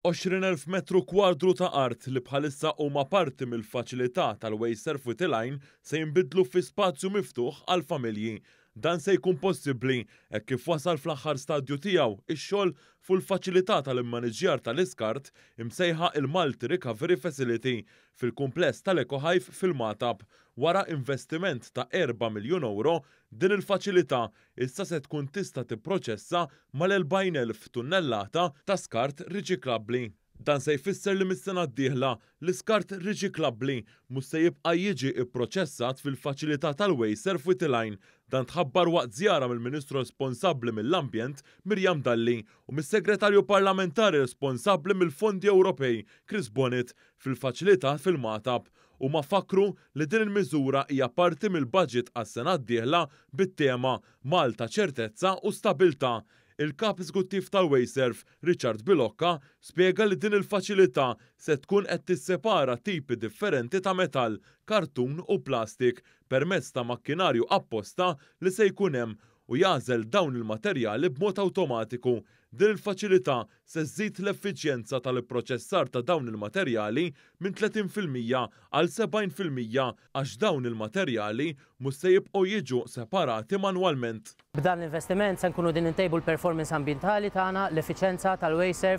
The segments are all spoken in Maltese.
20,000 metru kwadru ta' art li bħalissa huma parti mill-faċilità tal-Waste Fertilizer se jinbidlu fi spazju miftuħ għal familji. Dan se jkun possibbli hekk kif wasal fl-aħħar stadju tiegħu ix-xogħol fuq il-faċilità tal-immaniġġjar tal-iskart imsejħa il-Malti Recovery Facility fil-kumpless tal-Eco Hive fil-Matab. Wara investiment ta' 4 miljun euro, din il-faċilità issa se tkun tista' tipproċessa mal-40,000 tunnellata ta' skart riċiklabbli. Dan se jfisser li mis-sena d-dieħla l-iskart riċiklabbli mhux se jibqa' jiġi pproċessat fil-faċilità tal-Waste Fertilizer. Dan tħabbar waqt żjara mill-Ministru responsabbli mill-Ambjent Mirjam Dalli u mis-Segretarju Parlamentari responsabbli mill-Fondi Ewropej Chris Bonnet fil-faċilità fil-Matab. Huma fakru li din il-miżura hija parti mill-budget għas-sena d-dieħla bit-tema Malta ċertezza u stabilta. Il-kap eżekuttiv tal-Waste Richard Bilocca spjega li din il-faċilità se tkun qed tissepara tipi differenti ta' metall, kartun u plastik permezz ta' makkinarju apposta li se jkun hemm u jażel dawn il-materjali b'mod awtomatiku. Din il-faċilità se żżid l-effiċjenza tal-ipproċessar ta' dawn il-materjali minn 30% għal 70% għax dawn il-materjali mhux se jibqgħu jiġu separati manwalment. B'dan l-investiment se nkunu din intejbu l-performance ambjentali tagħna, l-effiċjenza tal-Waste,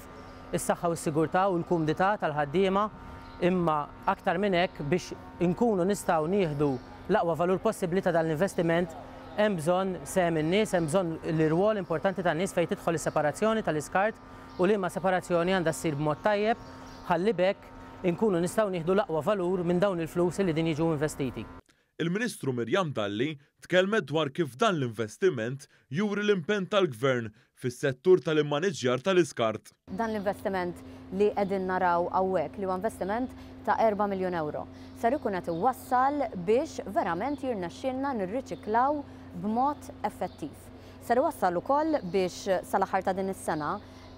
is-saħħa u s-sigurtà u l-kumdità tal-ħaddiema, imma aktar minn hekk biex inkunu nistgħu nieħdu l-aqwa valur possibbli ta' dan l-investiment hemm bżonn sehem in-nies, hemm bżonn l-irwol importanti tan-nies fejn tidħol is-separazzjoni tal-iskart u liema separazzjoni għandha ssir b'mod tajjeb ħalli bekk inkunu nistgħu nieħdu l-aqwa valur minn dawn il-flus li din jiġu investiti. Il-Ministru Mirjam Dalli tkellmet dwar kif dan l-investiment juri l-impenn tal-Gvern fis-settur tal-immaniġġjar tal-iskart. Dan l-investiment li qegħdin naraw hawnhekk li huwa investiment ta' 4 miljun euro. Ser ikun qed iwassal biex verament jirnexxielna nirriċiklaw b'mod effettiv. Ser iwassal ukoll biex sal-aħħar ta' din is-sena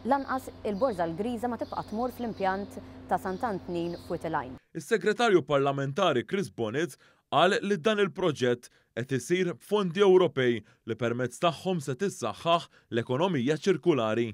lanqas il-Borża l-Griża ma tibqa' tmur fl-impjant ta' Sant'Antnin Fertilizer. Is-Segretarju Parlamentari Chris Bonnet qal li dan il-proġett qed isir b'fondi Ewropej li permezz tagħhom se tissaħħaħ l-ekonomija ċirkulari.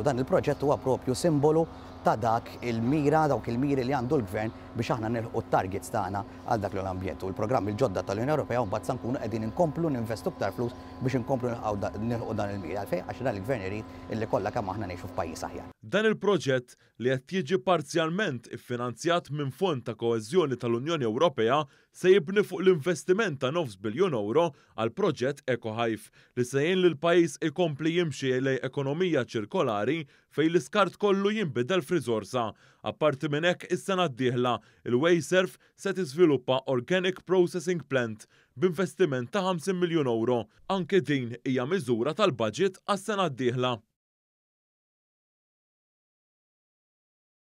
Dan il-proġett huwa proprju simbolu ta' dak il-mira, dawk il-miri li għandu l-Gvern biex aħna nilħu t-targets tagħna għal dak l-ambjent u l-programm il-ġodda tal-Unjoni Ewropea u mbagħad se nkunu qegħdin inkomplu ninvestu aktar flus biex inkomplu nilħu dan il-mira għalfejn għax dan il-Gvern irid illi kollha kemm aħna ngħixu f'pajjiż aħjar. Dan il-proġett li qed jiġi parzjalment iffinanzjat minn Fond ta' Koeżjoni tal-Unjoni Ewropea se jibni fuq l-investiment ta' 9 biljun euro għal proġett Eco Hive li se jgħin lil pajjiż ikompli jimxi lejn ekonomija ċirkolari fejn l-iskart kollu jinbidel f'riżorsa. Apparti minn hekk is-sena d-dieħla il-Waste se tiżviluppa Organic Processing Plant b'investiment ta' 50 miljun euro. Anke din hija miżura tal-budget għas-sena d-dieħla.